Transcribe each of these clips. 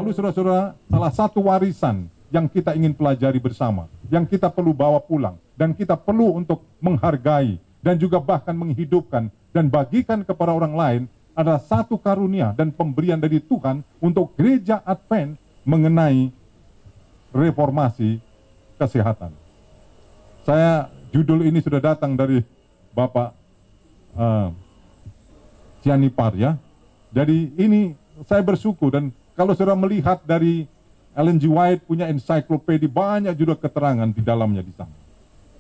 Lalu saudara-saudara, salah satu warisan yang kita ingin pelajari bersama, yang kita perlu bawa pulang, dan kita perlu untuk menghargai, dan juga bahkan menghidupkan, dan bagikan kepada orang lain, adalah satu karunia dan pemberian dari Tuhan untuk gereja Advent mengenai reformasi kesehatan. Judul ini sudah datang dari Bapak Cianipar ya. Jadi ini saya bersyukur, dan kalau saudara melihat dari Ellen G. White punya ensiklopedia, banyak juga keterangan di dalamnya di sana.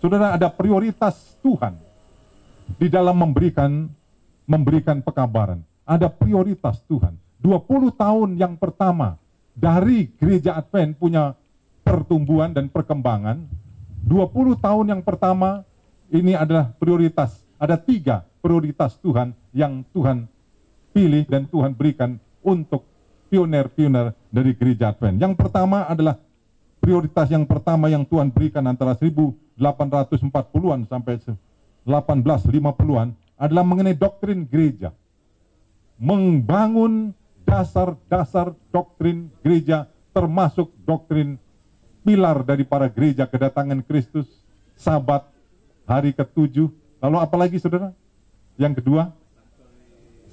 Saudara, ada prioritas Tuhan di dalam memberikan pekabaran. Ada prioritas Tuhan. 20 tahun yang pertama dari gereja Advent punya pertumbuhan dan perkembangan. 20 tahun yang pertama ini adalah prioritas. Ada 3 prioritas Tuhan yang Tuhan pilih dan Tuhan berikan untuk pioner-pioner dari gereja Advent. Yang pertama adalah prioritas yang pertama yang Tuhan berikan antara 1840-an sampai 1850-an adalah mengenai doktrin gereja. Membangun dasar-dasar doktrin gereja, termasuk doktrin pilar dari para gereja kedatangan Kristus, Sabat, hari ke-7. Lalu apalagi saudara? Yang kedua,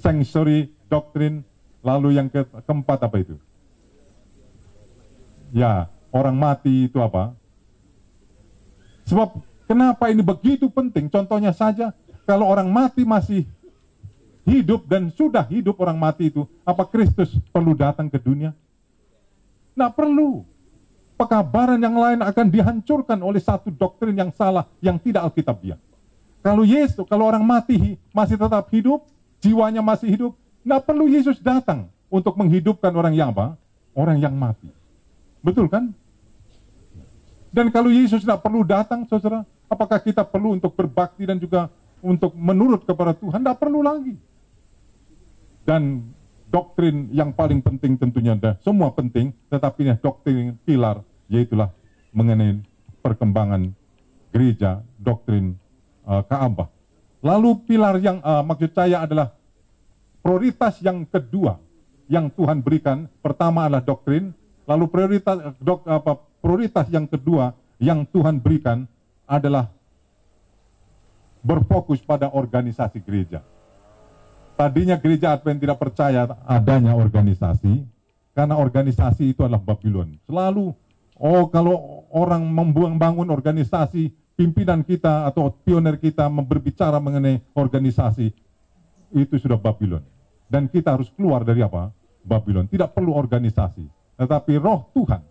sanctuary doktrin. Lalu yang keempat apa itu? Ya, orang mati itu apa? Sebab kenapa ini begitu penting? Contohnya saja, kalau orang mati masih hidup dan sudah hidup orang mati itu, apa Kristus perlu datang ke dunia? Nggak perlu. Pekabaran yang lain akan dihancurkan oleh satu doktrin yang salah, yang tidak alkitabiah. Kalau orang mati masih tetap hidup, jiwanya masih hidup, nggak perlu Yesus datang untuk menghidupkan orang yang apa? Orang yang mati. Betul kan? Dan kalau Yesus tidak perlu datang, saudara, apakah kita perlu untuk berbakti dan juga untuk menurut kepada Tuhan? Tidak perlu lagi. Dan doktrin yang paling penting tentunya, semua penting, tetapi ini doktrin pilar, yaitulah mengenai perkembangan gereja, doktrin Ka'bah. Lalu pilar yang maksud saya adalah prioritas yang kedua yang Tuhan berikan. Pertama adalah doktrin, lalu prioritas yang kedua yang Tuhan berikan adalah berfokus pada organisasi gereja. Tadinya gereja Advent tidak percaya adanya organisasi, karena organisasi itu adalah Babylon. Selalu, kalau orang membangun organisasi, pimpinan kita atau pioner kita berbicara mengenai organisasi, itu sudah Babylon. Dan kita harus keluar dari apa? Babylon. Tidak perlu organisasi. Tetapi roh Tuhan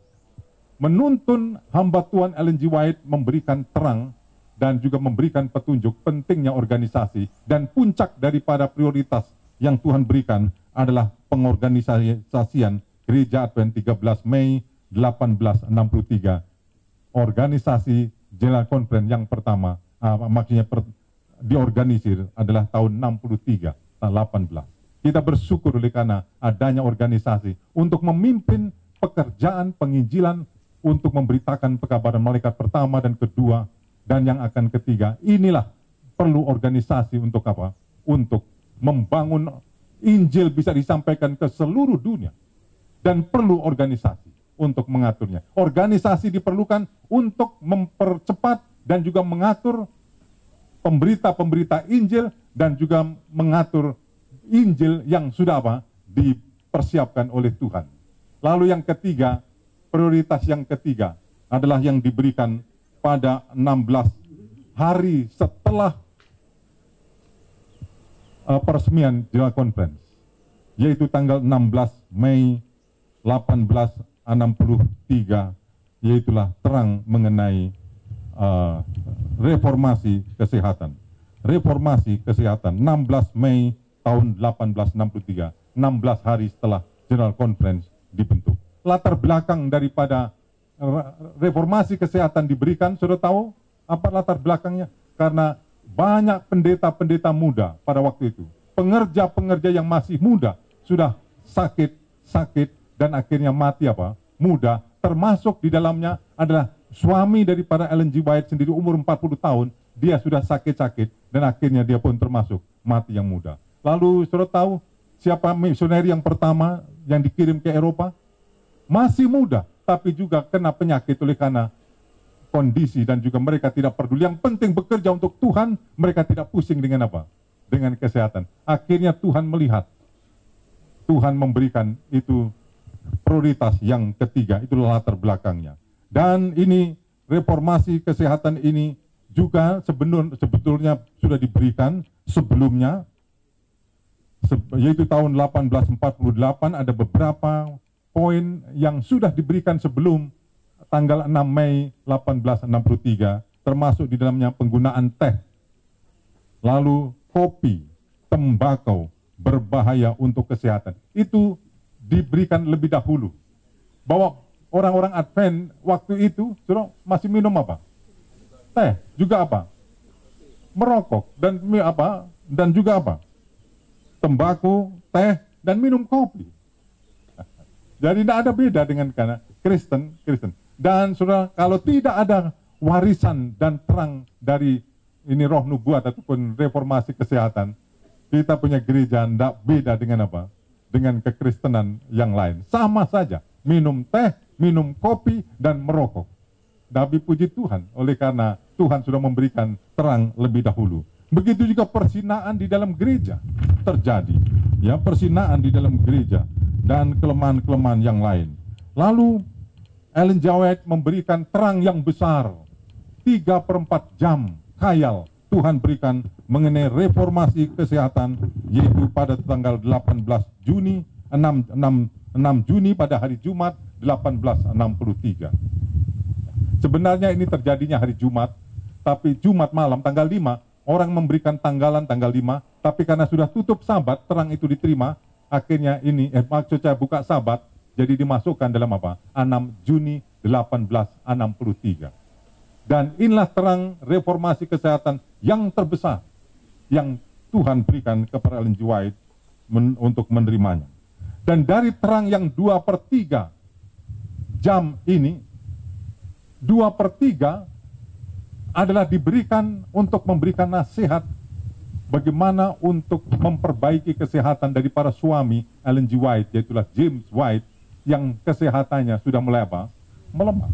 menuntun hamba Tuhan Ellen G. White memberikan terang dan juga memberikan petunjuk pentingnya organisasi, dan puncak daripada prioritas yang Tuhan berikan adalah pengorganisasian gereja Advent 13 Mei 1863. Organisasi General Conference yang pertama, maksudnya diorganisir adalah tahun 63, 18. Kita bersyukur oleh karena adanya organisasi untuk memimpin pekerjaan penginjilan, untuk memberitakan pekabaran malaikat pertama dan kedua, dan yang akan ketiga. Inilah perlu organisasi untuk apa? Untuk membangun Injil bisa disampaikan ke seluruh dunia. Dan perlu organisasi untuk mengaturnya. Organisasi diperlukan untuk mempercepat dan juga mengatur pemberita-pemberita Injil, dan juga mengatur Injil yang sudah apa? Dipersiapkan oleh Tuhan. Lalu yang ketiga, prioritas yang ketiga adalah yang diberikan pada 16 hari setelah peresmian General Conference, yaitu tanggal 16 Mei 1863, yaitulah terang mengenai reformasi kesehatan. Reformasi kesehatan 16 Mei tahun 1863, 16 hari setelah General Conference dibentuk. Latar belakang daripada reformasi kesehatan diberikan, sudah tahu apa latar belakangnya? Karena banyak pendeta-pendeta muda pada waktu itu, pengerja-pengerja yang masih muda, sudah sakit dan akhirnya mati apa? Muda, termasuk di dalamnya adalah suami daripada Ellen G. White sendiri, umur 40 tahun, dia sudah sakit-sakit dan akhirnya dia pun termasuk mati yang muda. Lalu sudah tahu siapa misioneri yang pertama yang dikirim ke Eropa? masih muda, tapi juga kena penyakit oleh karena kondisi, dan juga mereka tidak peduli. Yang penting bekerja untuk Tuhan, mereka tidak pusing dengan apa? Dengan kesehatan. Akhirnya Tuhan melihat, Tuhan memberikan itu prioritas yang ketiga, itu latar belakangnya. Dan ini reformasi kesehatan ini juga sebetulnya sudah diberikan sebelumnya, yaitu tahun 1848 ada beberapa poin yang sudah diberikan sebelum tanggal 6 Mei 1863, termasuk di dalamnya penggunaan teh, lalu kopi, tembakau, berbahaya untuk kesehatan. Itu diberikan lebih dahulu. Bahwa orang-orang Advent waktu itu masih minum apa? Teh, juga apa? Merokok, dan juga apa? Tembakau, teh, dan minum kopi. Jadi tidak ada beda dengan karena Kristen. Dan saudara, kalau tidak ada warisan dan terang dari ini roh nubuat ataupun reformasi kesehatan, kita punya gereja tidak beda dengan apa? Dengan kekristenan yang lain. Sama saja, minum teh, minum kopi, dan merokok. Tapi puji Tuhan, oleh karena Tuhan sudah memberikan terang lebih dahulu. Begitu juga persinaan di dalam gereja terjadi. Ya, persinaan di dalam gereja dan kelemahan-kelemahan yang lain. Lalu Ellen G. White memberikan terang yang besar, 3/4 jam khayal Tuhan berikan mengenai reformasi kesehatan, yaitu pada tanggal 18 Juni, 6 Juni pada hari Jumat 1863. Sebenarnya ini terjadinya hari Jumat, tapi Jumat malam tanggal 5, orang memberikan tanggalan tanggal 5, tapi karena sudah tutup Sabat, terang itu diterima, akhirnya ini, maksudnya buka Sabat, jadi dimasukkan dalam apa? 6 Juni 1863. Dan inilah terang reformasi kesehatan yang terbesar yang Tuhan berikan kepada Ellen G. White untuk menerimanya. Dan dari terang yang 2/3 jam ini, 2/3 adalah diberikan untuk memberikan nasihat bagaimana untuk memperbaiki kesehatan dari para suami Ellen G. White, yaitulah James White, yang kesehatannya sudah mulai apa? Melemah.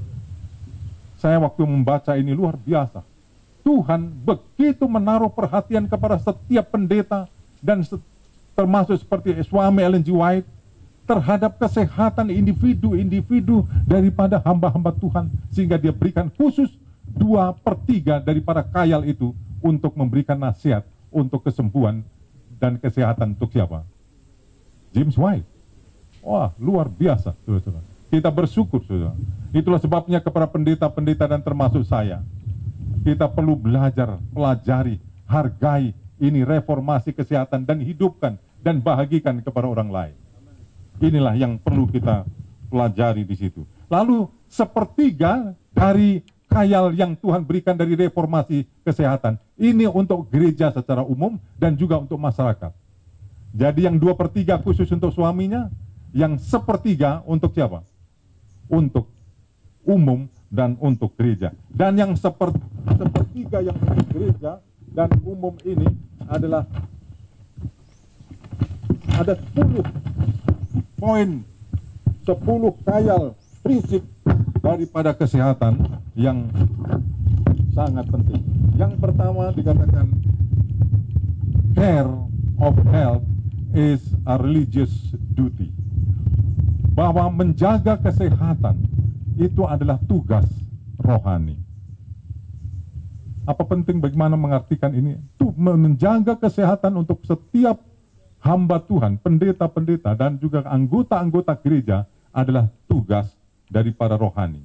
Saya waktu membaca ini luar biasa. Tuhan begitu menaruh perhatian kepada setiap pendeta dan termasuk seperti suami Ellen G. White terhadap kesehatan individu-individu daripada hamba-hamba Tuhan, sehingga dia berikan khusus 2/3 dari para khayal itu untuk memberikan nasihat untuk kesembuhan dan kesehatan untuk siapa? James White. Wah, luar biasa, saudara-saudara. Kita bersyukur, saudara. Itulah sebabnya kepada pendeta-pendeta dan termasuk saya, kita perlu belajar, pelajari, hargai ini reformasi kesehatan dan hidupkan dan bahagikan kepada orang lain. Inilah yang perlu kita pelajari di situ. Lalu 1/3 dari khayal yang Tuhan berikan dari reformasi kesehatan ini untuk gereja secara umum dan juga untuk masyarakat. Jadi yang 2/3 khusus untuk suaminya, yang 1/3 untuk siapa? Untuk umum dan untuk gereja. Dan yang 1/3 yang untuk gereja dan umum ini adalah ada 10 poin, 10 khayal prinsip daripada kesehatan yang sangat penting. Yang pertama dikatakan care of health is a religious duty. Bahwa menjaga kesehatan itu adalah tugas rohani. Apa penting bagaimana mengartikan ini? Itu menjaga kesehatan untuk setiap hamba Tuhan, pendeta-pendeta dan juga anggota-anggota gereja adalah tugas daripada rohani.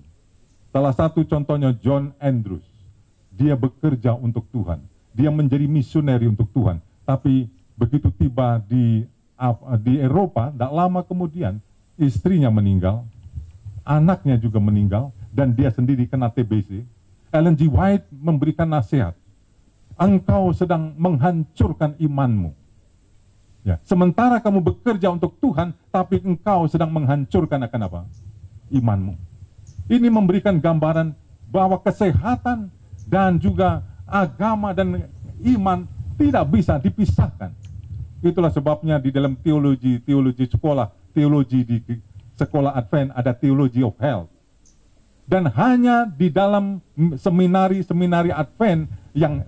Salah satu contohnya John Andrews. Dia bekerja untuk Tuhan. Dia menjadi misioneri untuk Tuhan. Tapi begitu tiba di Eropa, tidak lama kemudian istrinya meninggal, anaknya juga meninggal, dan dia sendiri kena TBC. Ellen G. White memberikan nasihat, engkau sedang menghancurkan imanmu. Ya, sementara kamu bekerja untuk Tuhan, tapi engkau sedang menghancurkan akan apa? Imanmu. Ini memberikan gambaran bahwa kesehatan dan juga agama dan iman tidak bisa dipisahkan. Itulah sebabnya di dalam teologi sekolah teologi di sekolah Advent ada Theology of Health. Dan hanya di dalam seminari Advent yang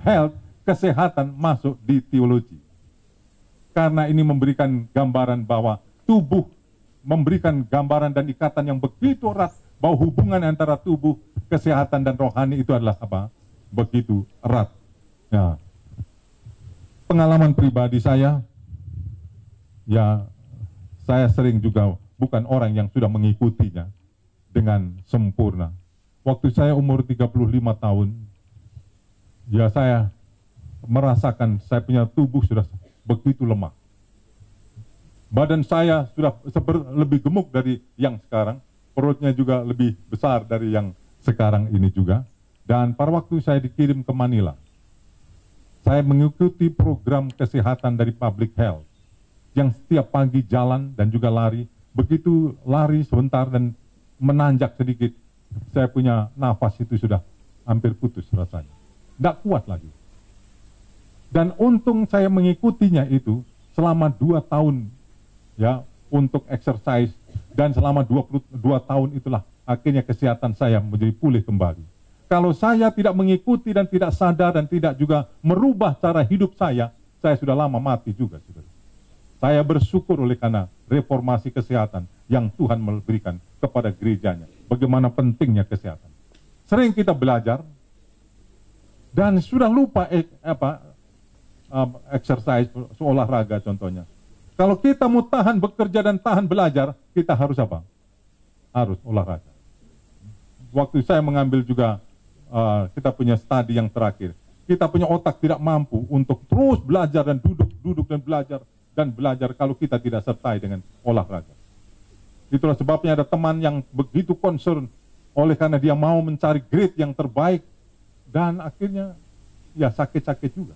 health, kesehatan masuk di teologi. Karena ini memberikan gambaran bahwa tubuh memberikan gambaran dan ikatan yang begitu erat, bahwa hubungan antara tubuh, kesehatan dan rohani itu adalah apa? Begitu erat. Ya. Pengalaman pribadi saya, ya saya sering juga bukan orang yang sudah mengikutinya dengan sempurna. Waktu saya umur 35 tahun, ya saya merasakan saya punya tubuh sudah begitu lemah. Badan saya sudah lebih gemuk dari yang sekarang, perutnya juga lebih besar dari yang sekarang ini juga. Dan pada waktu saya dikirim ke Manila, saya mengikuti program kesehatan dari Public Health, yang setiap pagi jalan dan juga lari. Begitu lari sebentar dan menanjak sedikit, saya punya nafas itu sudah hampir putus rasanya. Tidak kuat lagi. Dan untung saya mengikutinya itu selama 2 tahun ya untuk exercise, dan selama 22 tahun itulah akhirnya kesehatan saya menjadi pulih kembali. Kalau saya tidak mengikuti dan tidak sadar dan tidak juga merubah cara hidup saya sudah lama mati juga. Saya bersyukur oleh karena reformasi kesehatan yang Tuhan memberikan kepada gerejanya. Bagaimana pentingnya kesehatan. Sering kita belajar dan sudah lupa exercise, olahraga contohnya. Kalau kita mau tahan bekerja dan tahan belajar, kita harus apa? Harus olahraga. Waktu saya mengambil juga, kita punya studi yang terakhir. Kita punya otak tidak mampu untuk terus belajar dan duduk dan belajar kalau kita tidak sertai dengan olahraga. Itulah sebabnya ada teman yang begitu concern oleh karena dia mau mencari grade yang terbaik dan akhirnya ya sakit-sakit juga.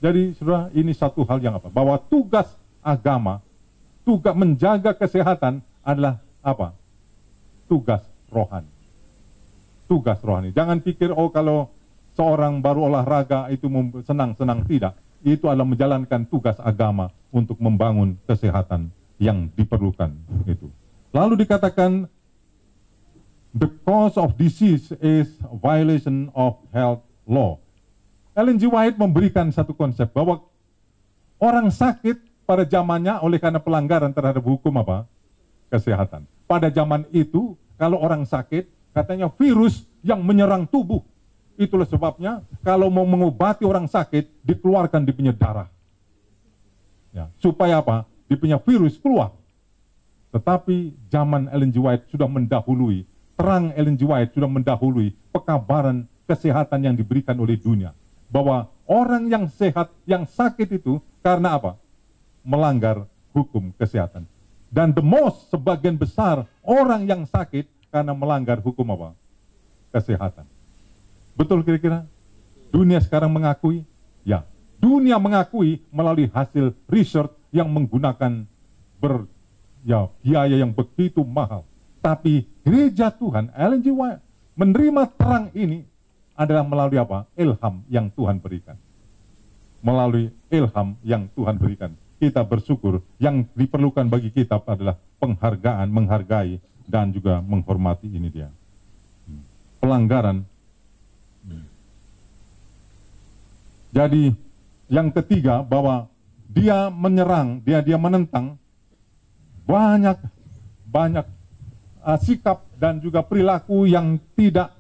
Jadi saudara, ini satu hal yang apa? Bahwa tugas agama, tugas menjaga kesehatan adalah apa? Tugas rohani. Tugas rohani. Jangan pikir kalau seorang baru olahraga itu senang-senang, tidak. Itu adalah menjalankan tugas agama untuk membangun kesehatan yang diperlukan itu. Lalu dikatakan the cause of disease is a violation of health law. Ellen G. White memberikan satu konsep bahwa orang sakit pada zamannya oleh karena pelanggaran terhadap hukum apa? Kesehatan. Pada zaman itu kalau orang sakit katanya virus yang menyerang tubuh. Itulah sebabnya kalau mau mengobati orang sakit dikeluarkan di punya darah. Ya, supaya apa? Di punya virus keluar. Tetapi zaman Ellen G. White sudah mendahului, terang Ellen G. White sudah mendahului pekabaran kesehatan yang diberikan oleh dunia. Bahwa orang yang sehat, yang sakit itu karena apa? Melanggar hukum kesehatan. Dan sebagian besar orang yang sakit karena melanggar hukum apa? Kesehatan. Betul kira-kira? Dunia sekarang mengakui? Ya. Dunia mengakui melalui hasil research yang menggunakan biaya yang begitu mahal. Tapi gereja Tuhan, Ellen G. White, menerima terang ini adalah melalui apa? Ilham yang Tuhan berikan. Melalui ilham yang Tuhan berikan. Kita bersyukur, yang diperlukan bagi kita adalah penghargaan, menghargai, dan juga menghormati ini dia. Pelanggaran. Jadi yang ketiga bahwa dia menyerang, dia menentang banyak sikap dan juga perilaku yang tidak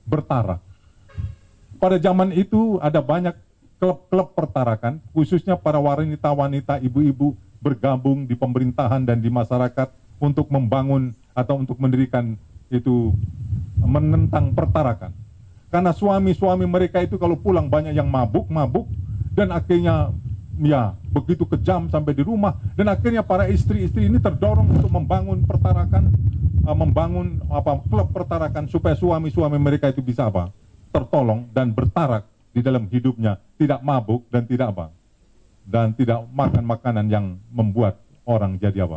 bertarak. Pada zaman itu ada banyak klub-klub pertarakan, khususnya para wanita-wanita, ibu-ibu bergabung di pemerintahan dan di masyarakat untuk membangun atau untuk mendirikan itu, menentang pertarakan. Karena suami-suami mereka itu kalau pulang banyak yang mabuk dan akhirnya ya begitu kejam sampai di rumah, dan akhirnya para istri-istri ini terdorong untuk membangun pertarakan, membangun klub pertarakan supaya suami-suami mereka itu bisa tertolong dan bertarak di dalam hidupnya, tidak mabuk dan tidak dan tidak makan makanan yang membuat orang jadi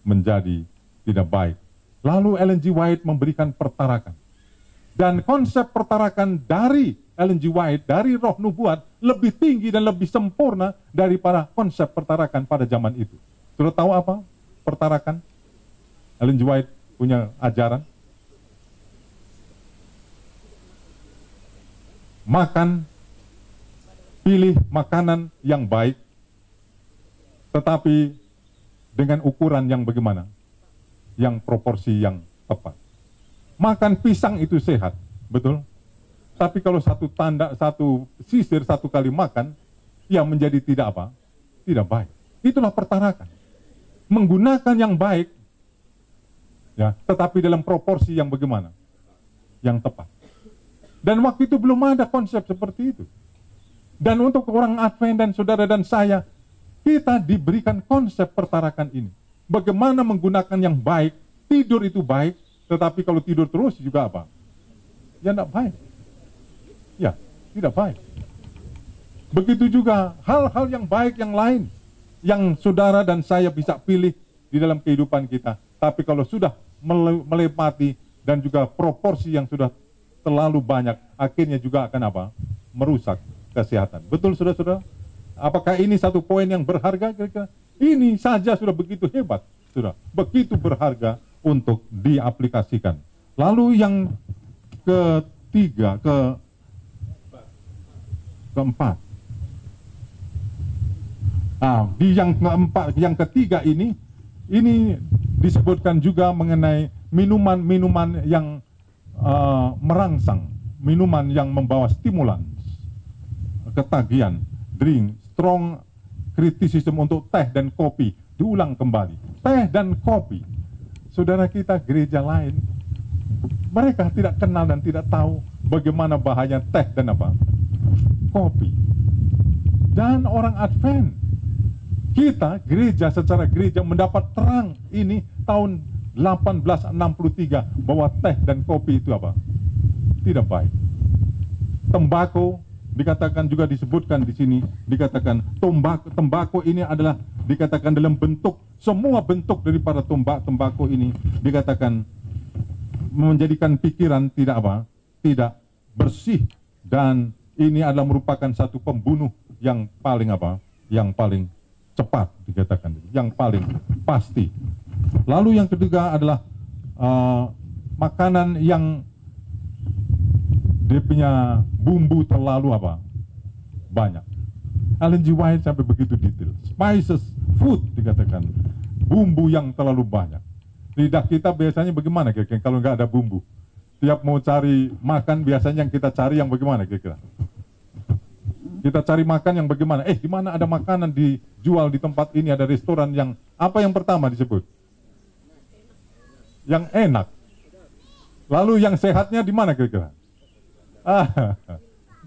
menjadi tidak baik. Lalu Ellen G. White memberikan pertarakan. Dan konsep pertarakan dari Ellen G. White, dari roh nubuat, lebih tinggi dan lebih sempurna daripada konsep pertarakan pada zaman itu. Sudah tahu apa pertarakan? Ellen G. White punya ajaran. Makan, pilih makanan yang baik, tetapi dengan ukuran yang bagaimana? Yang proporsi yang tepat. Makan pisang itu sehat, betul? Tapi kalau satu sisir satu kali makan, ya menjadi tidak apa? Tidak baik. Itulah pertarakan. Menggunakan yang baik, ya, tetapi dalam proporsi yang bagaimana? Yang tepat. Dan waktu itu belum ada konsep seperti itu. Dan untuk orang Advent dan saudara dan saya, kita diberikan konsep pertarakan ini. Bagaimana menggunakan yang baik, tidur itu baik, tetapi kalau tidur terus juga apa? Ya tidak baik. Ya, tidak baik. Begitu juga hal-hal yang baik yang lain, yang saudara dan saya bisa pilih di dalam kehidupan kita. Tapi kalau sudah melepati dan juga proporsi yang sudah terlalu banyak, akhirnya juga akan apa? Merusak kesehatan. Betul saudara-saudara? Apakah ini satu poin yang berharga kira-kira? Ini saja sudah begitu hebat, sudah begitu berharga untuk diaplikasikan. Lalu yang ketiga, keempat. Di yang ketiga ini disebutkan juga mengenai minuman-minuman yang merangsang, minuman yang membawa stimulan, ketagihan, drink, strong criticism untuk teh dan kopi. Diulang kembali, teh dan kopi. Saudara kita gereja lain, mereka tidak kenal dan tidak tahu bagaimana bahaya teh dan apa? Kopi. Dan orang Advent, kita gereja secara gereja mendapat terang ini tahun 1863 bahwa teh dan kopi itu apa? Tidak baik. Tembakau dikatakan juga disebutkan di sini, dikatakan tembakau ini adalah dikatakan dalam bentuk, semua bentuk daripada tembakau ini dikatakan menjadikan pikiran tidak apa? Tidak bersih, dan ini adalah merupakan satu pembunuh yang paling apa? Yang paling cepat dikatakan, yang paling pasti. Lalu yang ketiga adalah makanan yang dia punya bumbu terlalu apa? Banyak. Ellen G. White sampai begitu detail. Spices, food dikatakan, bumbu yang terlalu banyak. Lidah kita biasanya bagaimana kira-kira kalau nggak ada bumbu? Tiap mau cari makan biasanya yang kita cari yang bagaimana kira-kira? Kita cari makan yang bagaimana? Di mana ada makanan dijual di tempat ini, ada restoran yang apa yang pertama disebut? Yang enak. Lalu yang sehatnya di mana kira-kira?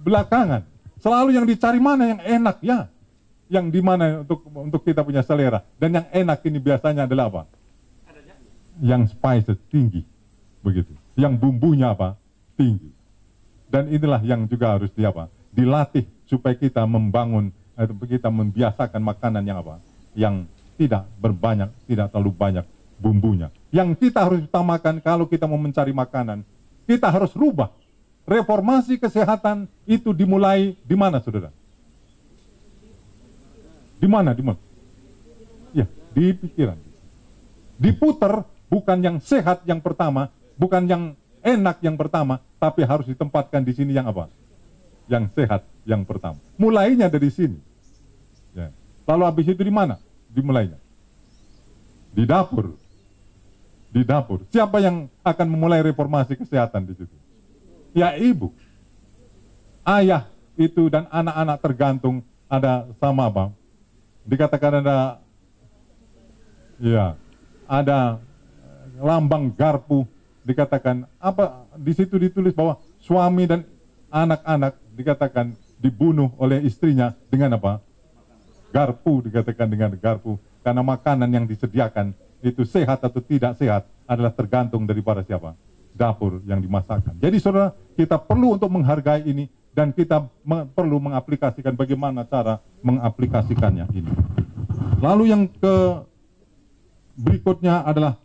Belakangan. Selalu yang dicari mana yang enak ya? Yang di mana untuk kita punya selera. Dan yang enak ini biasanya adalah apa? Yang spices tinggi, begitu. Yang bumbunya apa? Tinggi. Dan inilah yang juga harus dilatih supaya kita membangun atau kita membiasakan makanan yang apa? Yang tidak berbanyak, tidak terlalu banyak bumbunya. Yang kita harus utamakan kalau kita mau mencari makanan, kita harus rubah. Reformasi kesehatan itu dimulai di mana, saudara? Di mana? Ya, di pikiran. Diputar, bukan yang sehat yang pertama, bukan yang enak yang pertama, tapi harus ditempatkan di sini yang apa? Yang sehat yang pertama. Mulainya dari sini. Ya. Lalu habis itu di mana? Dimulainya? Di dapur. Di dapur. Siapa yang akan memulai reformasi kesehatan di situ? Ya ibu. Ayah itu dan anak-anak tergantung ada sama apa? Dikatakan ada lambang garpu, dikatakan apa di situ ditulis bahwa suami dan anak-anak dikatakan dibunuh oleh istrinya dengan apa? Garpu, dikatakan dengan garpu, karena makanan yang disediakan itu sehat atau tidak sehat adalah tergantung daripada siapa? Dapur yang dimasakkan. Jadi saudara, kita perlu untuk menghargai ini dan kita perlu mengaplikasikan bagaimana cara mengaplikasikannya ini. Lalu yang berikutnya adalah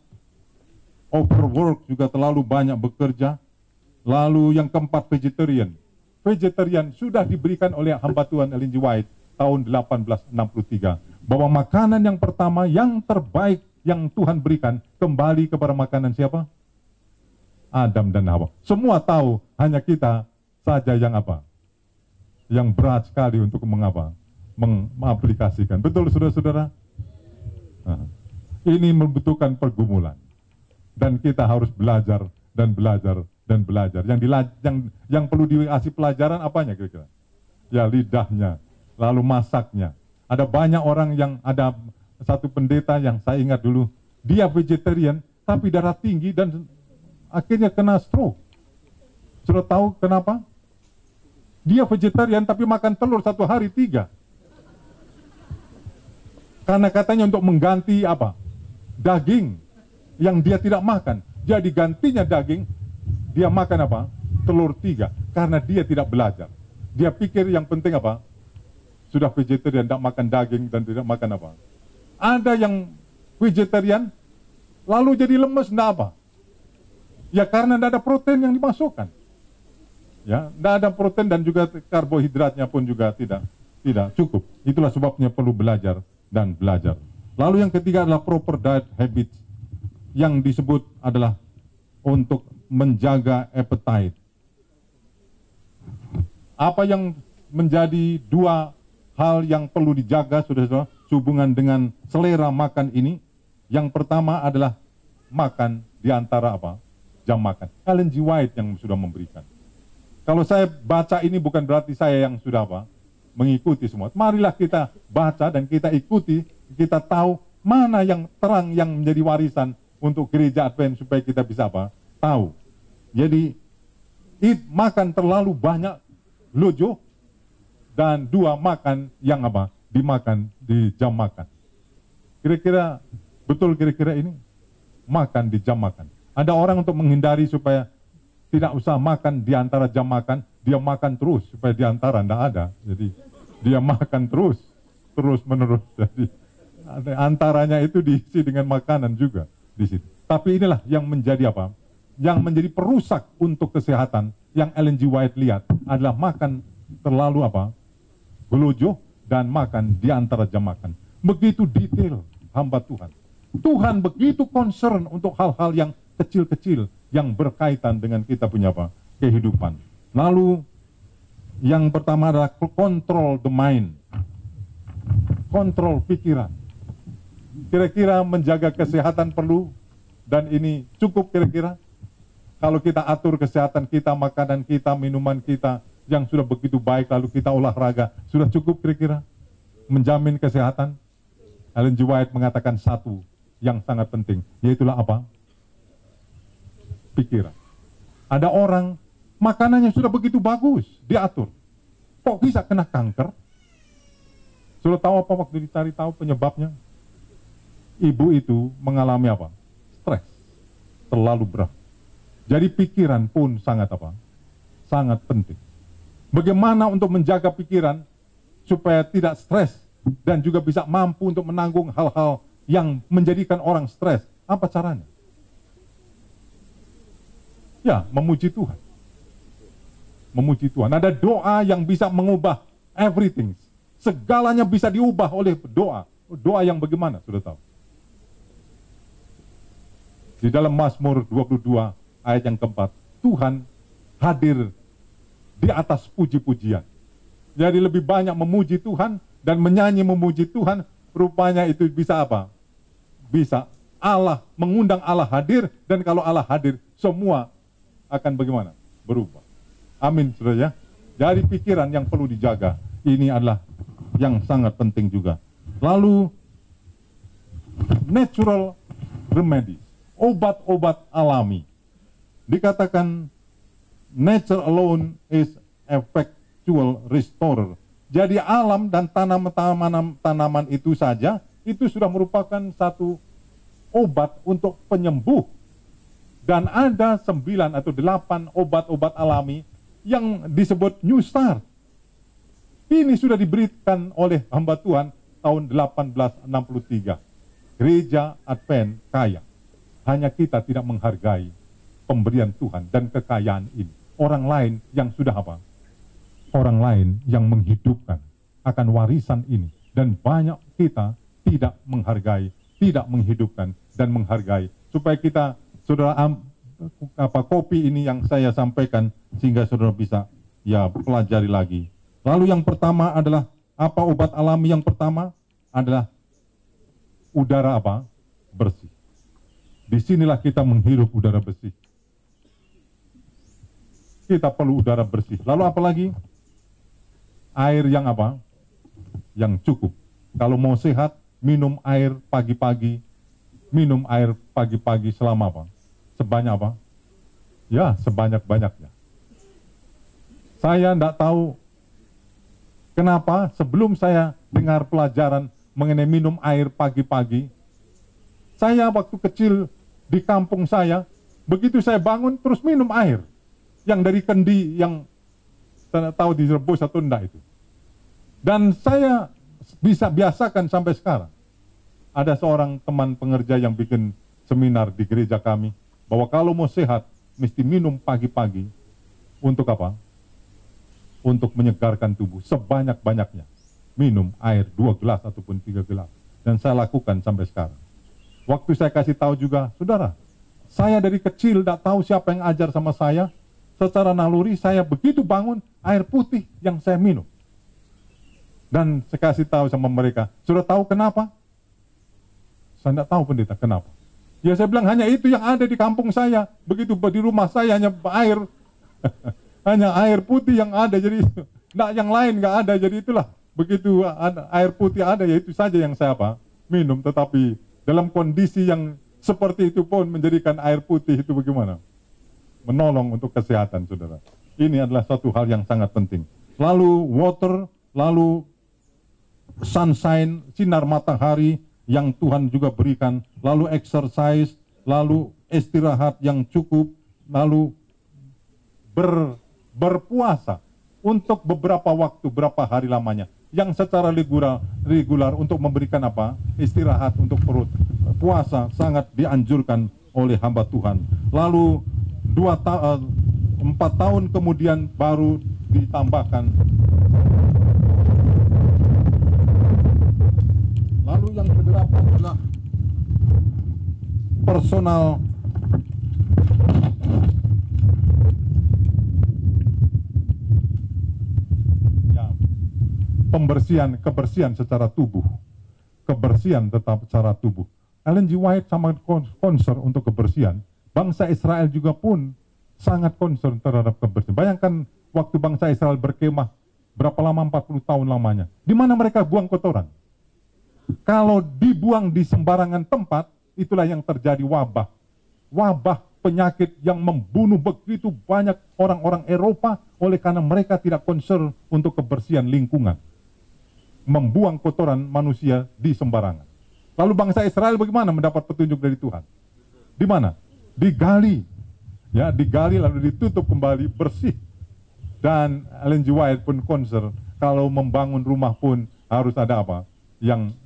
overwork, juga terlalu banyak bekerja. Lalu yang keempat, vegetarian. Vegetarian sudah diberikan oleh hamba Tuhan Ellen G. White tahun 1863 bahwa makanan yang pertama yang terbaik yang Tuhan berikan kembali kepada makanan siapa? Adam dan Hawa. Semua tahu, hanya kita saja yang apa? Yang berat sekali untuk mengaplikasikan. Betul saudara-saudara? Nah, ini membutuhkan pergumulan. Dan kita harus belajar dan belajar dan belajar. Yang perlu dikasih pelajaran apanya kira-kira? Ya lidahnya, lalu masaknya. Ada banyak orang yang ada satu pendeta yang saya ingat dulu, dia vegetarian tapi darah tinggi dan akhirnya kena stroke. Sudah tahu kenapa? Dia vegetarian tapi makan telur 1 hari 3. Karena katanya untuk mengganti apa? Daging yang dia tidak makan. Jadi gantinya daging, dia makan apa? Telur 3. Karena dia tidak belajar. Dia pikir yang penting apa? Sudah vegetarian, tidak makan daging dan tidak makan apa? Ada yang vegetarian, lalu jadi lemes, tidak apa? Ya karena tidak ada protein yang dimasukkan. Ya, tidak ada protein dan juga karbohidratnya pun juga tidak cukup. Itulah sebabnya perlu belajar dan belajar. Lalu yang ketiga adalah proper diet habits. Yang disebut adalah untuk menjaga appetite. Apa yang menjadi 2 hal yang perlu dijaga, saudara-saudara, sehubungan dengan selera makan ini? Yang pertama adalah makan di antara apa? Jam makan. Ellen G. White yang sudah memberikan. Kalau saya baca ini bukan berarti saya yang sudah apa? Mengikuti semua. Marilah kita baca dan kita ikuti, kita tahu mana yang terang yang menjadi warisan untuk gereja Advent supaya kita bisa apa? Tahu. Jadi makan terlalu banyak lojo, dan 2 makan yang apa? Dimakan di jam makan. Kira-kira betul kira-kira ini? Makan di jam makan. Ada orang untuk menghindari supaya tidak usah makan di antara jam makan, dia makan terus supaya di antara tidak ada. Jadi dia makan terus menerus. Jadi antaranya itu diisi dengan makanan juga di situ. Tapi inilah yang menjadi apa? Yang menjadi perusak untuk kesehatan yang Ellen G. White lihat adalah makan terlalu apa? Gelojoh dan makan di antara jam makan. Begitu detail hamba Tuhan. Tuhan begitu concern untuk hal-hal yang kecil-kecil yang berkaitan dengan kita punya apa? Kehidupan. Lalu yang pertama adalah control the mind. Kontrol pikiran. Kira-kira menjaga kesehatan perlu, dan ini cukup kira-kira? Kalau kita atur kesehatan kita, makanan kita, minuman kita yang sudah begitu baik, lalu kita olahraga, sudah cukup kira-kira menjamin kesehatan? Ellen G. White mengatakan satu yang sangat penting, yaitulah apa? Pikiran. Ada orang makanannya sudah begitu bagus, diatur, kok bisa kena kanker? Sudah tahu apa waktu dicari tahu penyebabnya? Ibu itu mengalami apa? Stres, terlalu berat. Jadi pikiran pun sangat apa? Sangat penting. Bagaimana untuk menjaga pikiran supaya tidak stres dan juga bisa mampu untuk menanggung hal-hal yang menjadikan orang stres? Apa caranya? Ya, memuji Tuhan. Memuji Tuhan. Ada doa yang bisa mengubah everything. Segalanya bisa diubah oleh doa. Doa yang bagaimana? Sudah tahu. Di dalam Mazmur 22 ayat yang keempat, Tuhan hadir di atas puji-pujian. Jadi lebih banyak memuji Tuhan dan menyanyi memuji Tuhan, rupanya itu bisa apa? Bisa Allah, mengundang Allah hadir, dan kalau Allah hadir, semua akan bagaimana? Berubah. Amin, saudara ya. Jadi pikiran yang perlu dijaga, ini adalah yang sangat penting juga. Lalu, natural remedy, obat-obat alami. Dikatakan nature alone is effectual restorer. Jadi alam dan tanaman itu saja, itu sudah merupakan satu obat untuk penyembuh. Dan ada 9 atau 8 obat-obat alami yang disebut New Start. Ini sudah diberikan oleh hamba Tuhan tahun 1863. Gereja Advent kaya. Hanya kita tidak menghargai pemberian Tuhan dan kekayaan ini. Orang lain yang sudah apa? Orang lain yang menghidupkan akan warisan ini. Dan banyak kita tidak menghargai tidak menghidupkan dan menghargai. Supaya kita, saudara, kopi ini yang saya sampaikan sehingga saudara bisa ya pelajari lagi. Lalu yang pertama adalah apa obat alami yang pertama adalah udara apa? Bersih. Disinilah kita menghirup udara bersih. Kita perlu udara bersih. Lalu apa lagi? Air yang apa? Yang cukup. Kalau mau sehat, minum air pagi-pagi. Minum air pagi-pagi selama apa? Sebanyak apa? Ya, sebanyak-banyaknya. Saya tidak tahu kenapa sebelum saya dengar pelajaran mengenai minum air pagi-pagi, saya waktu kecil di kampung saya, begitu saya bangun terus minum air yang dari kendi yang saya tahu direbus atau enggak itu. Dan saya bisa biasakan sampai sekarang. Ada seorang teman pengerja yang bikin seminar di gereja kami, bahwa kalau mau sehat, mesti minum pagi-pagi. Untuk apa? Untuk menyegarkan tubuh sebanyak-banyaknya. Minum air 2 gelas ataupun 3 gelas. Dan saya lakukan sampai sekarang. Waktu saya kasih tahu juga, saudara, saya dari kecil tidak tahu siapa yang ajar sama saya. Secara naluri saya begitu bangun, air putih yang saya minum. Dan saya kasih tahu sama mereka, sudah tahu kenapa? Saya tidak tahu pendeta, kenapa? Ya saya bilang hanya itu yang ada di kampung saya. Begitu di rumah saya hanya air, hanya air putih yang ada. Jadi tidak yang lain nggak ada. Jadi itulah begitu ada air putih ada, ya itu saja yang saya minum. Tetapi dalam kondisi yang seperti itu pun menjadikan air putih itu bagaimana? Menolong untuk kesehatan, saudara. Ini adalah satu hal yang sangat penting. Lalu water, lalu sunshine, sinar matahari yang Tuhan juga berikan, lalu exercise, lalu istirahat yang cukup, lalu berpuasa untuk beberapa waktu, berapa hari lamanya, yang secara regular untuk memberikan apa? Istirahat untuk perut. Puasa sangat dianjurkan oleh hamba Tuhan. Lalu 4 tahun kemudian baru ditambahkan. Lalu yang kedelapan adalah personal ya, kebersihan secara tubuh. Kebersihan tetap secara tubuh. Ellen G. White sangat concern untuk kebersihan. Bangsa Israel juga pun sangat concern terhadap kebersihan. Bayangkan waktu bangsa Israel berkemah, berapa lama? 40 tahun lamanya. Di mana mereka buang kotoran? Kalau dibuang di sembarangan tempat, itulah yang terjadi wabah. Wabah penyakit yang membunuh begitu banyak orang-orang Eropa oleh karena mereka tidak concern untuk kebersihan lingkungan. Membuang kotoran manusia di sembarangan. Lalu bangsa Israel bagaimana mendapat petunjuk dari Tuhan? Di mana? Digali. Ya, digali lalu ditutup kembali bersih. Dan Ellen G. White pun concern kalau membangun rumah pun harus ada apa? Yang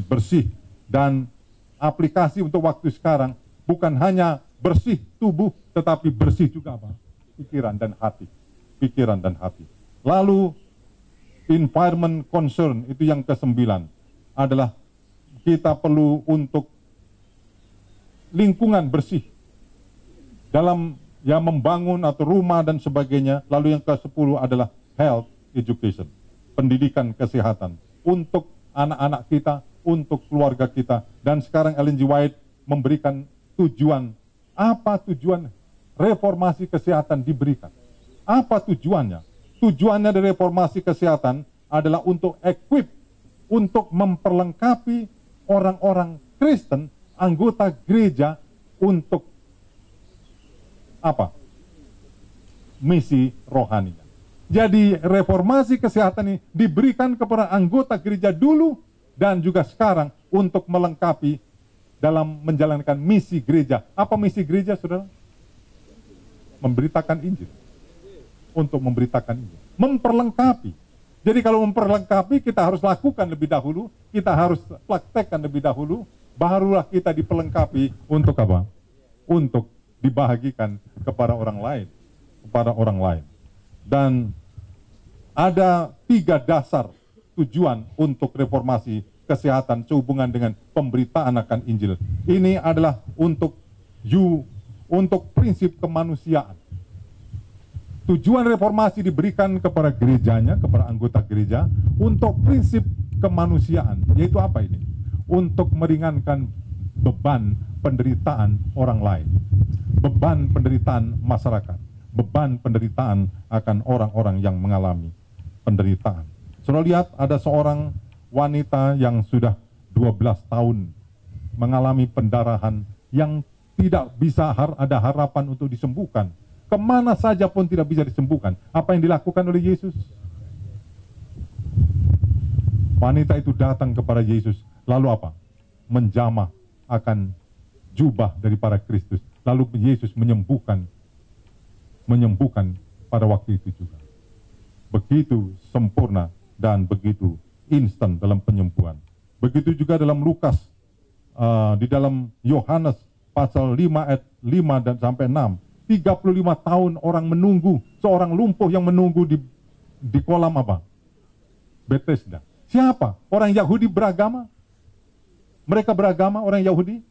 bersih. Dan aplikasi untuk waktu sekarang bukan hanya bersih tubuh, tetapi bersih juga apa? Pikiran dan hati. Pikiran dan hati. Lalu environment concern, itu yang ke-9, adalah kita perlu untuk lingkungan bersih dalam ya membangun atau rumah dan sebagainya. Lalu yang ke-10 adalah health education, pendidikan kesehatan untuk anak-anak kita, untuk keluarga kita. Dan sekarang Ellen G. White memberikan tujuan. Apa tujuan reformasi kesehatan diberikan? Apa tujuannya? Tujuannya dari reformasi kesehatan adalah untuk equip, untuk memperlengkapi orang-orang Kristen, anggota gereja untuk apa? Misi rohaninya. Jadi reformasi kesehatan ini diberikan kepada anggota gereja dulu dan juga sekarang untuk melengkapi dalam menjalankan misi gereja. Apa misi gereja, saudara? Memberitakan Injil. Untuk memberitakan Injil. Memperlengkapi. Jadi kalau memperlengkapi kita harus lakukan lebih dahulu, kita harus praktekkan lebih dahulu, barulah kita diperlengkapi untuk apa? Untuk dibahagikan kepada orang lain. Kepada orang lain. Dan ada 3 dasar tujuan untuk reformasi kesehatan sehubungan dengan pemberitaan akan Injil. Ini adalah untuk prinsip kemanusiaan. Tujuan reformasi diberikan kepada gerejanya, kepada anggota gereja, untuk prinsip kemanusiaan. Yaitu apa ini? Untuk meringankan beban penderitaan orang lain. Beban penderitaan masyarakat. Beban penderitaan akan orang-orang yang mengalami penderitaan. Saudara lihat, ada seorang wanita yang sudah 12 tahun mengalami pendarahan yang tidak bisa ada harapan untuk disembuhkan. Kemana saja pun tidak bisa disembuhkan. Apa yang dilakukan oleh Yesus? Wanita itu datang kepada Yesus, lalu apa? Menjamah akan jubah daripada Kristus. Lalu Yesus menyembuhkan pada waktu itu juga. Begitu sempurna dan begitu instan dalam penyembuhan. Begitu juga dalam Lukas, di dalam Yohanes pasal 5 ayat 5 dan sampai 6. 35 tahun orang menunggu, seorang lumpuh yang menunggu di kolam apa? Bethesda. Siapa? Orang Yahudi beragama? Mereka beragama, orang Yahudi?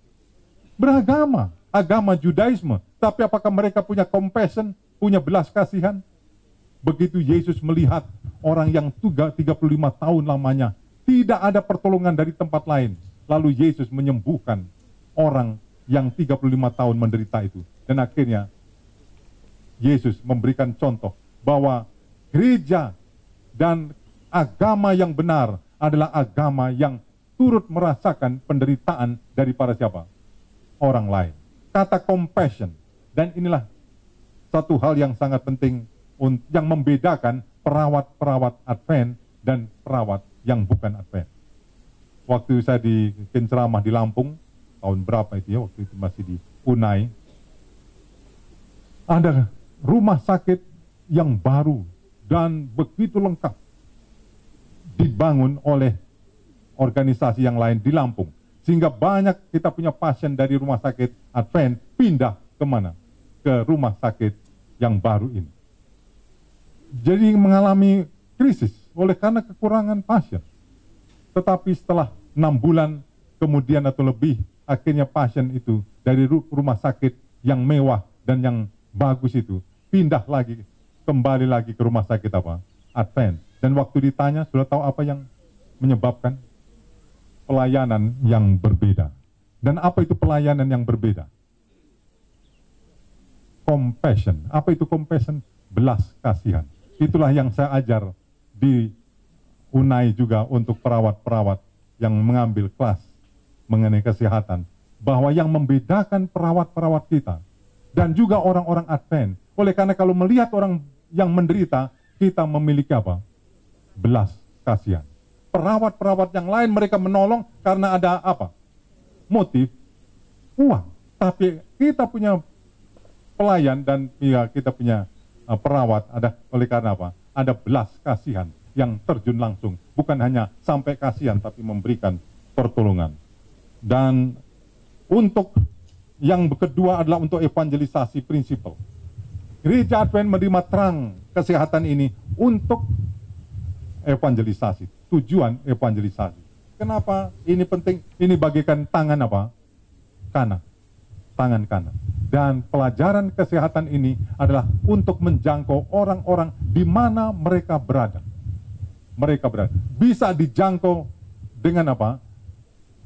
Beragama, agama Judaisme. Tapi apakah mereka punya compassion, punya belas kasihan? Begitu Yesus melihat orang yang 35 tahun lamanya, tidak ada pertolongan dari tempat lain. Lalu Yesus menyembuhkan orang yang 35 tahun menderita itu. Dan akhirnya Yesus memberikan contoh bahwa gereja dan agama yang benar adalah agama yang turut merasakan penderitaan daripada siapa? Orang lain. Kata compassion. Dan inilah satu hal yang sangat penting yang membedakan perawat-perawat Advent dan perawat yang bukan Advent. Waktu saya bikin ceramah di Lampung, tahun berapa itu ya, waktu itu masih di Unai, ada rumah sakit yang baru dan begitu lengkap dibangun oleh organisasi yang lain di Lampung, sehingga banyak kita punya pasien dari rumah sakit Advent pindah kemana? Ke rumah sakit yang baru ini. Jadi mengalami krisis oleh karena kekurangan pasien. Tetapi setelah 6 bulan kemudian atau lebih, akhirnya pasien itu dari rumah sakit yang mewah dan yang bagus itu pindah lagi, kembali lagi ke rumah sakit apa? Advent. Dan waktu ditanya, sudah tahu apa yang menyebabkan? Pelayanan yang berbeda. Dan apa itu pelayanan yang berbeda? Compassion. Apa itu compassion? Belas kasihan. Itulah yang saya ajar di Unai juga untuk perawat-perawat yang mengambil kelas mengenai kesehatan. Bahwa yang membedakan perawat-perawat kita dan juga orang-orang Advent. Oleh karena kalau melihat orang yang menderita, kita memiliki apa? Belas kasihan. Perawat-perawat yang lain mereka menolong karena ada apa? Motif uang. Tapi kita punya pelayan dan ya, kita punya perawat ada oleh karena apa? Ada belas kasihan yang terjun langsung. Bukan hanya sampai kasihan tapi memberikan pertolongan. Dan untuk yang kedua adalah untuk evangelisasi prinsipal. Gereja Advent menerima terang kesehatan ini untuk evangelisasi, tujuan evangelisasi. Kenapa ini penting? Ini bagikan tangan apa? Kanan, tangan kanan. Dan pelajaran kesehatan ini adalah untuk menjangkau orang-orang di mana mereka berada. Mereka berada. Bisa dijangkau dengan apa?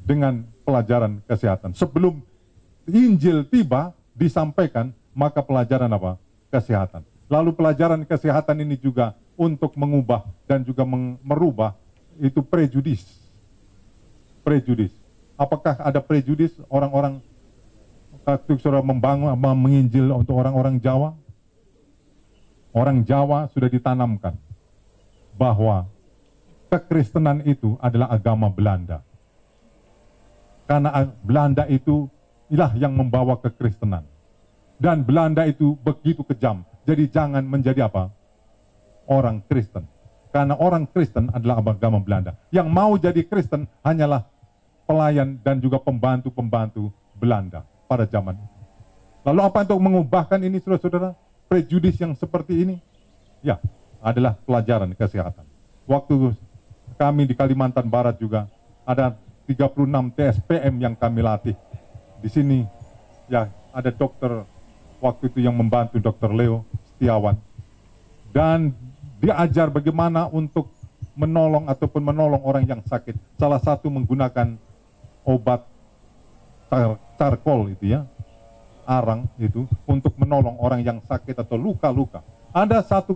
Dengan pelajaran kesehatan. Sebelum Injil tiba, disampaikan, maka pelajaran apa? Kesehatan. Lalu pelajaran kesehatan ini juga untuk mengubah dan juga merubah itu prejudis. Prejudis. Apakah ada prejudis orang-orang ketika saudara menginjil untuk orang-orang Jawa? Orang Jawa sudah ditanamkan bahwa kekristenan itu adalah agama Belanda. Karena Belanda itu inilah yang membawa kekristenan. Dan Belanda itu begitu kejam. Jadi jangan menjadi apa? Orang Kristen. Karena orang Kristen adalah agama Belanda. Yang mau jadi Kristen hanyalah pelayan dan juga pembantu-pembantu Belanda pada zaman itu. Lalu apa untuk mengubahkan ini, saudara-saudara? Prejudis yang seperti ini? Ya, adalah pelajaran kesehatan. Waktu kami di Kalimantan Barat juga ada 36 TSPM yang kami latih. Di sini ya ada dokter waktu itu yang membantu, Dr. Leo Setiawan, dan diajar bagaimana untuk menolong ataupun menolong orang yang sakit. Salah satu menggunakan obat charcoal itu ya, arang itu, untuk menolong orang yang sakit atau luka-luka. Ada satu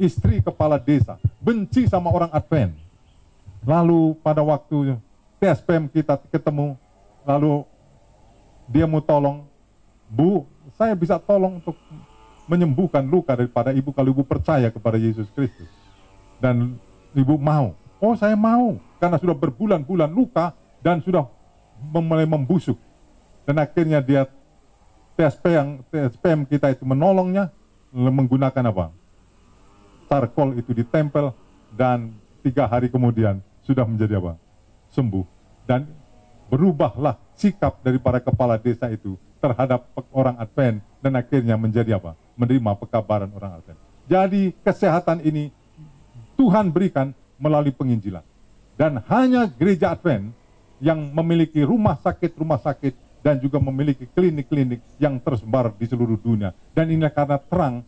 istri kepala desa benci sama orang Advent. Lalu pada waktu TSPM kita ketemu, lalu dia mau tolong, Bu, saya bisa tolong untuk menyembuhkan luka daripada ibu kalau ibu percaya kepada Yesus Kristus. Dan ibu mau. Oh, saya mau, karena sudah berbulan-bulan luka dan sudah mulai membusuk. Dan akhirnya dia TSPM kita itu menolongnya menggunakan apa? Charcoal itu ditempel, dan 3 hari kemudian sudah menjadi apa? Sembuh. Dan berubahlah sikap dari para kepala desa itu terhadap orang Advent, dan akhirnya menjadi apa? Menerima pekabaran orang Advent. Jadi kesehatan ini Tuhan berikan melalui penginjilan. Dan hanya gereja Advent yang memiliki rumah sakit dan juga memiliki klinik-klinik yang tersebar di seluruh dunia. Dan inilah karena terang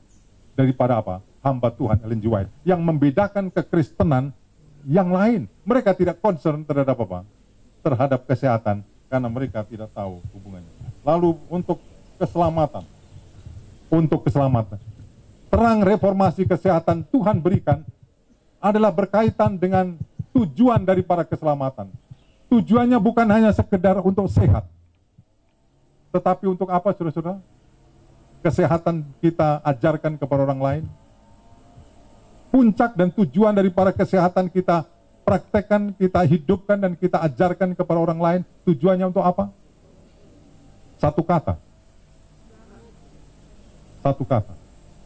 daripada apa? Hamba Tuhan Ellen G. White yang membedakan kekristenan yang lain. Mereka tidak concern terhadap apa? Terhadap kesehatan, karena mereka tidak tahu hubungannya. Lalu untuk keselamatan. Terang reformasi kesehatan Tuhan berikan adalah berkaitan dengan tujuan daripada keselamatan. Tujuannya bukan hanya sekedar untuk sehat. Tetapi untuk apa, saudara-saudara? Kesehatan kita ajarkan kepada orang lain. Puncak dan tujuan daripada kesehatan kita praktekkan, kita hidupkan, dan kita ajarkan kepada orang lain. Tujuannya untuk apa? Satu kata.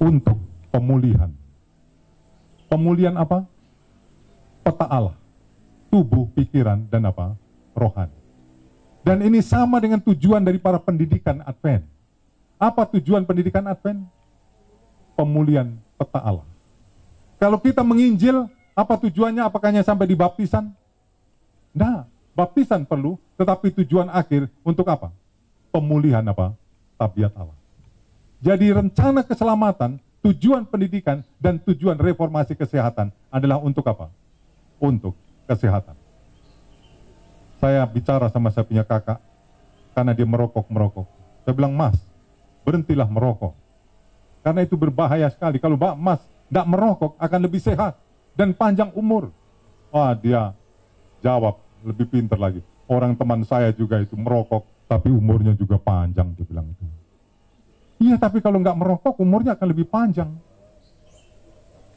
Untuk pemulihan. Pemulihan apa? Peta Allah. Tubuh, pikiran, dan apa? Rohani. Dan ini sama dengan tujuan daripada pendidikan Advent. Apa tujuan pendidikan Advent? Pemulihan peta Allah. Kalau kita menginjil, apa tujuannya? Apakah hanya sampai di baptisan? Nah, baptisan perlu, tetapi tujuan akhir untuk apa? Pemulihan apa? Tabiat Allah. Jadi rencana keselamatan, tujuan pendidikan, dan tujuan reformasi kesehatan adalah untuk apa? Untuk kesehatan. Saya bicara sama saya punya kakak, karena dia merokok. Saya bilang, Mas, berhentilah merokok. Karena itu berbahaya sekali. Kalau Mas tidak merokok, akan lebih sehat dan panjang umur. Wah, dia jawab lebih pintar lagi. Orang teman saya juga itu merokok, tapi umurnya juga panjang, dia bilang itu. Iya, tapi kalau nggak merokok, umurnya akan lebih panjang.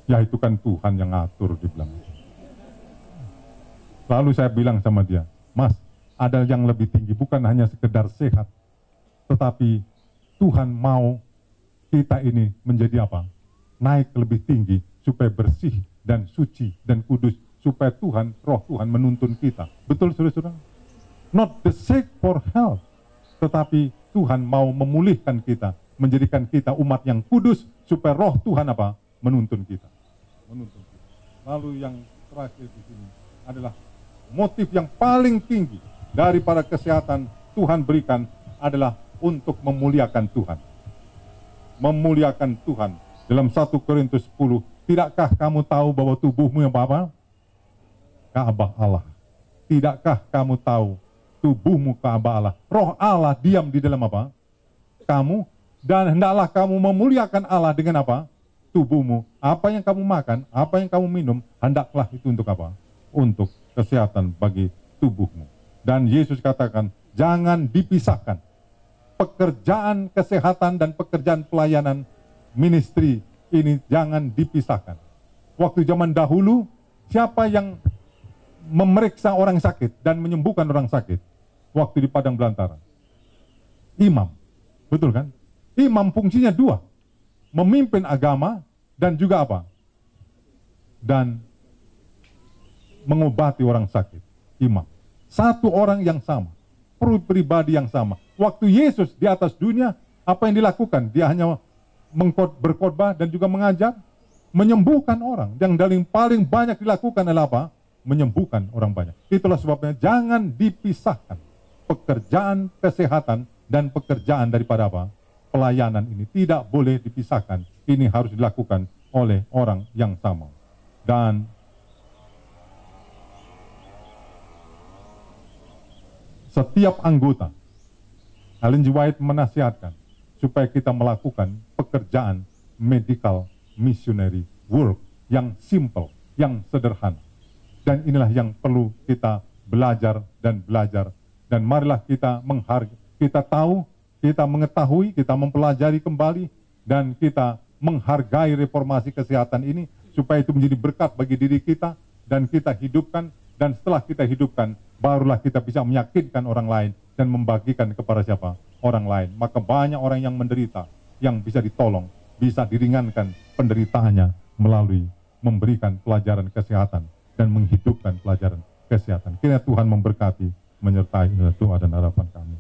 Ya, itu kan Tuhan yang ngatur, dia bilang. Lalu saya bilang sama dia, Mas, ada yang lebih tinggi, bukan hanya sekedar sehat, tetapi Tuhan mau kita ini menjadi apa? Naik lebih tinggi, supaya bersih dan suci dan kudus, supaya Tuhan, roh Tuhan menuntun kita. Betul, saudara-saudara? Not the sake for health, tetapi Tuhan mau memulihkan kita, menjadikan kita umat yang kudus, supaya roh Tuhan apa? Menuntun kita. Lalu yang terakhir di sini adalah motif yang paling tinggi daripada kesehatan Tuhan berikan adalah untuk memuliakan Tuhan. Memuliakan Tuhan. Dalam 1 Korintus 10, tidakkah kamu tahu bahwa tubuhmu yang apa? Ka'bah Allah. Tidakkah kamu tahu tubuhmu Ka'bah Allah? Roh Allah diam di dalam apa? Kamu. Dan hendaklah kamu memuliakan Allah dengan apa? Tubuhmu. Apa yang kamu makan, apa yang kamu minum, hendaklah itu untuk apa? Untuk kesehatan bagi tubuhmu. Dan Yesus katakan, jangan dipisahkan. Pekerjaan kesehatan dan pekerjaan pelayanan ministry ini jangan dipisahkan. Waktu zaman dahulu, siapa yang memeriksa orang sakit dan menyembuhkan orang sakit? Waktu di padang belantara. Imam. Betul kan? Imam fungsinya 2. Memimpin agama dan juga apa? Dan mengobati orang sakit. Imam. Satu orang yang sama. Pribadi yang sama. Waktu Yesus di atas dunia, apa yang dilakukan? Dia hanya berkhotbah dan juga mengajar, menyembuhkan orang. Yang paling banyak dilakukan adalah apa? menyembuhkan orang banyak. Itulah sebabnya jangan dipisahkan pekerjaan kesehatan dan pekerjaan daripada apa? Pelayanan ini tidak boleh dipisahkan. Ini harus dilakukan oleh orang yang sama. Dan setiap anggota, Ellen G. White menasihatkan supaya kita melakukan pekerjaan medical missionary work yang simple, yang sederhana. Dan inilah yang perlu kita belajar dan belajar. Dan marilah kita kita tahu, kita mengetahui, kita mempelajari kembali, dan kita menghargai reformasi kesehatan ini, supaya itu menjadi berkat bagi diri kita, dan kita hidupkan, dan setelah kita hidupkan, barulah kita bisa meyakinkan orang lain, dan membagikan kepada siapa? Orang lain. Maka banyak orang yang menderita, yang bisa ditolong, bisa diringankan penderitaannya melalui memberikan pelajaran kesehatan, dan menghidupkan pelajaran kesehatan. Kiranya Tuhan memberkati, menyertai doa dan harapan kami.